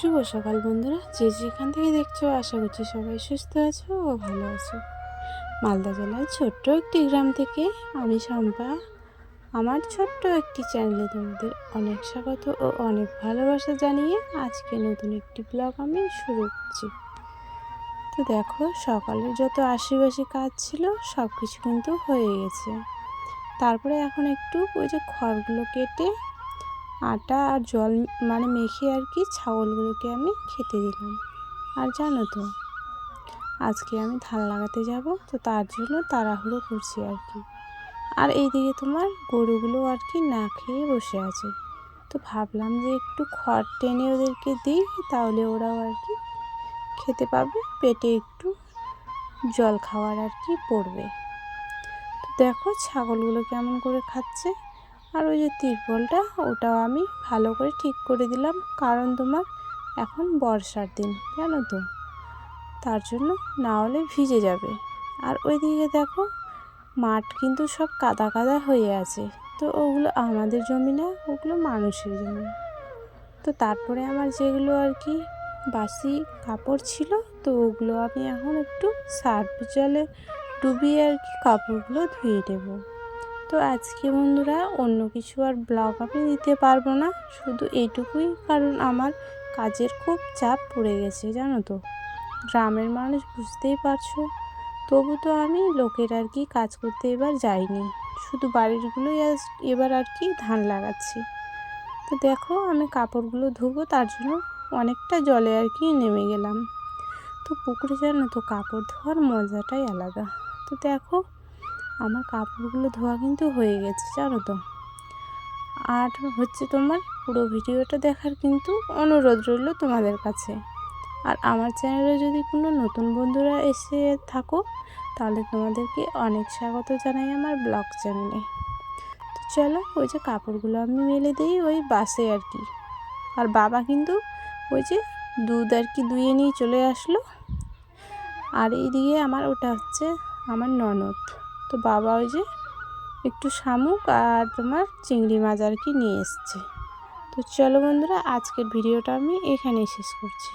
শুভ সকাল বন্ধুরা, যে যেখান থেকে দেখছো আশা করছি সবাই সুস্থ আছো ও ভালো আছো। মালদা জেলার ছোট্ট একটি গ্রাম থেকে আমি শম্পা আমার ছোট্ট একটি চ্যানেলে তোমাদের অনেক স্বাগত ও অনেক ভালোবাসা জানিয়ে আজকে নতুন একটি ব্লগ আমি শুরু করছি। তো দেখো, সকালে যত আশিবাসী কাজ ছিল সব কিছু কিন্তু হয়ে গেছে। তারপরে এখন একটু ওই যে খড়গুলো কেটে আটা আর জল মেখে আর কি ছাগলগুলোকে আমি খেতে দিলাম। আর জানো তো, আজকে আমি ধান লাগাতে যাব, তো তার জন্য তাড়াহুড়ো করছি আর কি। আর এইদিকে তোমার গরুগুলো আর কি না খেয়ে বসে আছে, তো ভাবলাম যে একটু খড় টেনে ওদেরকে দিই, তাহলে ওরাও আর কি খেতে পাবে, পেটে একটু জল খাওয়ার আর কি পড়বে। তো দেখো ছাগলগুলো কেমন করে খাচ্ছে। আর ওই যে তিরপলটা, ওটাও আমি ভালো করে ঠিক করে দিলাম, কারণ তোমার এখন বর্ষার দিন জানো তো, তার জন্য না হলে ভিজে যাবে। আর ওইদিকে দেখো, মাঠ কিন্তু সব কাদা কাদা হয়ে আছে, তো ওগুলো আমাদের জমি না, ওগুলো মানুষের জমি। তো তারপরে আমার যেগুলো আর কি বাসি কাপড় ছিল, তো ওগুলো আমি এখন একটু সার্ফ জলে ডুবিয়ে আর কি কাপড়গুলো ধুয়ে দেবো। তো আজকে বন্ধুরা অন্য কিছু আর ব্লগ আমি দিতে পারবো না, শুধু এইটুকুই, কারণ আমার কাজের খুব চাপ পড়ে গেছে জানো তো। গ্রামের মানুষ বুঝতেই পারছো, তবু তো আমি লোকের আর কি কাজ করতে এবার যাইনি, শুধু বাড়িরগুলোই এবার আর কি ধান লাগাচ্ছি। তো দেখো, আমি কাপড়গুলো ধুবো, তার জন্য অনেকটা জলে আর কি নেমে গেলাম। তো পুকুরে জানো তো কাপড় ধোয়ার মজাটাই আলাদা। তো দেখো, আমার কাপড়গুলো ধোয়া কিন্তু হয়ে গেছে জানো তো। আর হচ্ছে তোমার পুরো ভিডিওটা দেখার কিন্তু অনুরোধ রইল তোমাদের কাছে। আর আমার চ্যানেলে যদি কোনো নতুন বন্ধুরা এসে থাকো, তাহলে তোমাদেরকে অনেক স্বাগত জানাই আমার ব্লগ চ্যানেলে। তো চলো, ওই যে কাপড়গুলো আমি মেলে দিই ওই বাসে আর কি। আর বাবা কিন্তু ওই যে দুধ আর কি দুইয়ে নিয়ে চলে আসলো। আর এইদিকে আমার ওটা হচ্ছে আমার ননদ, তো বাবা ওই যে একটু শামুক আর তোমার চিংড়ি মাছ আর কি নিয়ে এসছে। তো চলো বন্ধুরা, আজকের ভিডিওটা আমি এখানেই শেষ করছি।